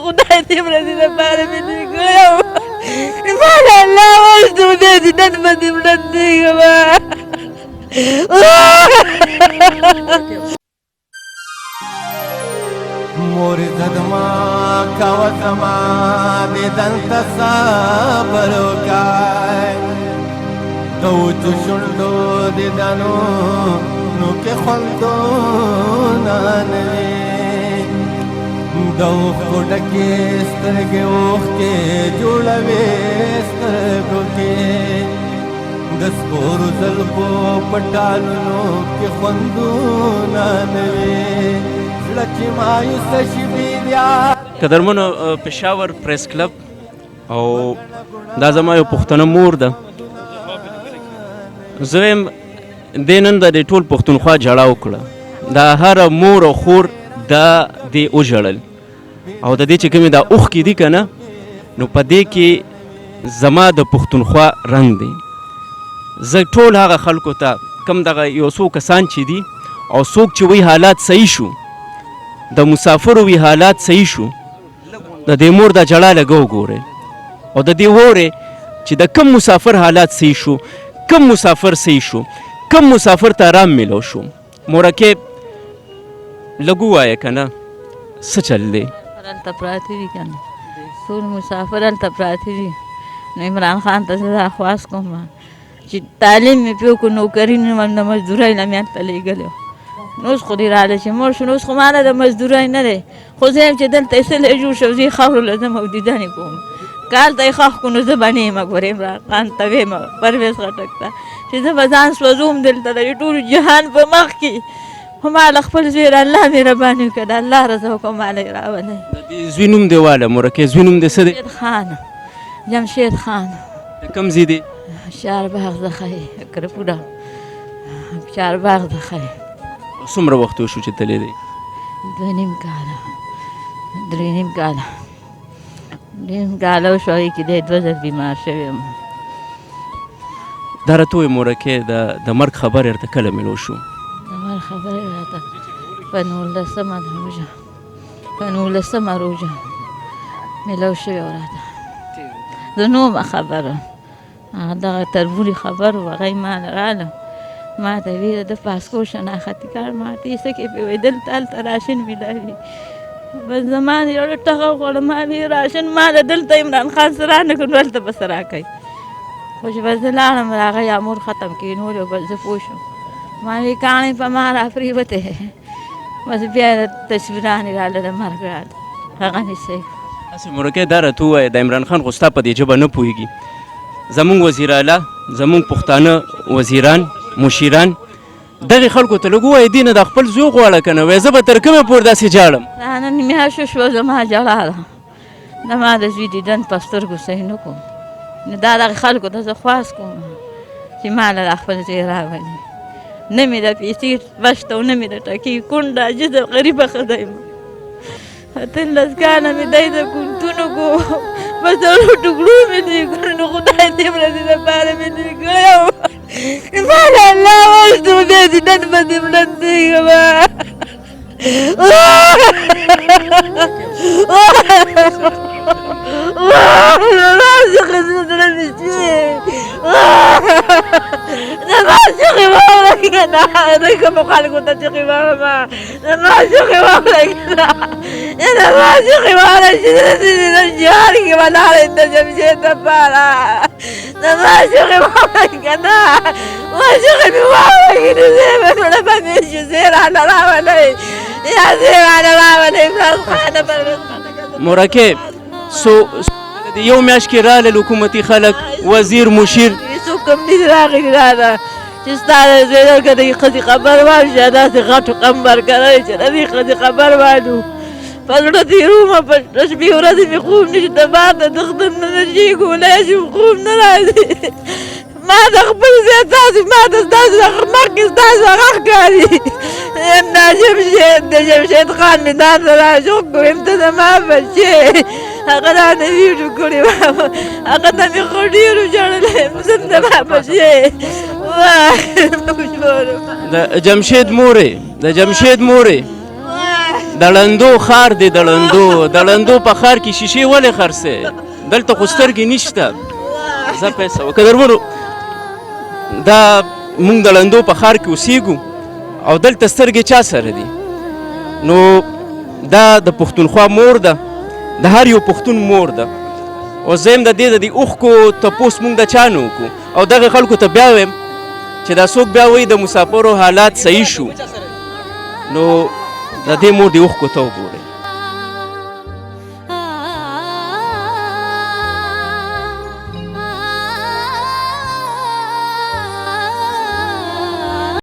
خدای دې ورځې لپاره مې دې کړی وو ماله الله وژنو دی چې نن به دې مړندېږم مور زدما کاوه زما دې دلته صبر وکای د وچو شونډو دې دانو نو کې خوندونه نه وي د اوښکو ډکې سترګې اوښکې جوړوې سترګو کې د سپورو زلفو په ټالونو کې خوندونه نه وي قدرمنو پېښور پریس کلب او دا زما یو پښتنه مور ده زه وایم دې نن د دې ټول پښتونخوا جړا وکړه دا هره مور او خور دا دې وژړل او د دې چې کومې دا اوښکې دي که نه نو په دې کې زما د پښتونخوا رنګ دی زه ټول هغه خلکو ته کم دغه یو څو کسان چې دي او څوک چې وایي حالات صحیح شو د مسافرو وی حالات صحیح شو د دې مور دا جړا لږه وګورئ او د دې وورئ چې د کم مسافر حالات صحیح شو کم مسافر صحیح شو کم مسافر ته آرام میلو شو مورکې لږ ووایه که نه څه چل دی هلته پراته دي که نه ټول مسافر هلته پراته دي نو عمران خان ته زه دا خواست کوم چې تعلیم مې پرې وکړو نوکري نه وم د مزدورۍ نه مې هلته لېږلی نو اوس خو دې راله چې مړ شو نو اوس خو ماله د مزدورۍ نه دی خو زه یم چې دلته یې څه جوړ شو زه یې خاورو له ځم او دیدنې کوم که هلته یې ښخ کړو نو زه به نه یم ګورې عمران خان ته ویم پرویز خټک ته چې زه به ځان سوځوم دلته د ټول جهان په مخ کې خو ماله خپل زوی الله مهرباني وکړه د الله رضا وکړه ماله یې راولی د دې زوی نوم دی واله مورکې زوی نوم دی څه دی خان جمشید خان د کوم ځای دی چارباغ څخه یې کرپوره چارباغ څخه یې څومره وخت وشو چې تللی دی 2.5 کاله 3.5 کاله 3 کاله وشو هغې کې دی 2 ځل بیمار شوی یم دا راته ووایه مورکې د مرګ خبر ورته کله میلو شو د مرګ خبرې راته په 19مه روژه په 19مه روژه میلو شوی و راته زه نه ومه خبره هغه دغه تربوري خبر و هغه یې ماله راله ما ته ویل د پاسپورټ شناختي کارت ما ته یې څه کې پې وایي دلته هلته راشن میلاوي بس زما یو ټغه وخوړه ما وی راشن ما له دلته عمران خان سره رانه کړو هلته به څه راکوي خو چې بس زه لاړم هغه یا مور ختم کېنولو بس زه پوه شوم ما وی کاڼې په ما راپرېوتې بس بیا تصویران یې راله د مرګ راله هغه مې صحیح هسې مورکې دا راته ووایه د عمران خان خو ستا په دې ژبه نه پوهېږي زمونږ وزیر اعلی زمونږ پښتانه وزیران مشیران دغې خلکو ته لږ ووایه دې نه دا خپل زوی غواړه که نه وایه زه به تر کومه پورې داسې جاړم دا نن میاشت شوه زما جړا ده زما د زوی دیدن په سترګو صحیح نه کوم نو دا دغې خلکو ته زه خواست کوم چې ما له دا خپل زوی راولي نه مې د پیسې بشته او نه مې د ټکي کونډه عاجزه غریبه ښځه یم 18 کاله مې دی د کلتونو کو په څلورو ټوکړو مې دې کړو نو خدای دې ورځې لپاره مې دې کړی وو ماله الله وژنو دی چې نن به دې مړندېږم څخه زړه مې شي زما چغې واورئ که نه دوی کومو خلکو ته چغې واورم زما چغې واورئ که نه زما چغې واورئ چې د جهان کې ولاړې د جمشید دپاره زما چغې واورئ که نه ما چغې مې واورئ که نو زه به زړه به مې شي زه یې رانه راولئ یا زه یې رانه راولئ عمران خانه مورکې د یو میاشت کې رالل حکومتي خلک وزیر مشیر څوک هم نه دي راغلي راته چې ستا د زوی که د ښځې خبر واوري چې داسې غټو قمبر کړی چې د دې ښځې خبر واورو په زړه تېرومه په شپې ورځې مې خوب نه شي د بار د دښتر نه نه شي کولی شم خوب نه راځي ما د خپل ځای تاسې ما ته ستاسو مخکې ستاسو هغه ښکاري یم دا جمشید د جمشید خان مې ځان ته راشوق کړو یم ته زما بچې هغه رانه ویډیو کړې وه هغه ته مې خو ډېرو ژړلی یم زه زما بچې د جمشید مورې د جمشید مورې د ړندو ښار دی د ړندو د ړندو په ښار کې شیشې ولې خرڅې دلته خو سترګې نشته زه پیسه وکړه درمنو دا موږ د ړندو په ښار کې اوسېږو او دلته سترګې چا سره دي نو دا د پښتونخوا مور ده د هر یو پښتون مور ده او زه یم د دې د دې اوښکو تپوس موږ د چا نه وکړو او دغه خلکو ته بیا وایم چې دا څوک بیا وایي د مسافرو حالات صحیح شو نو د دې مور د اوښکو ته وګورئ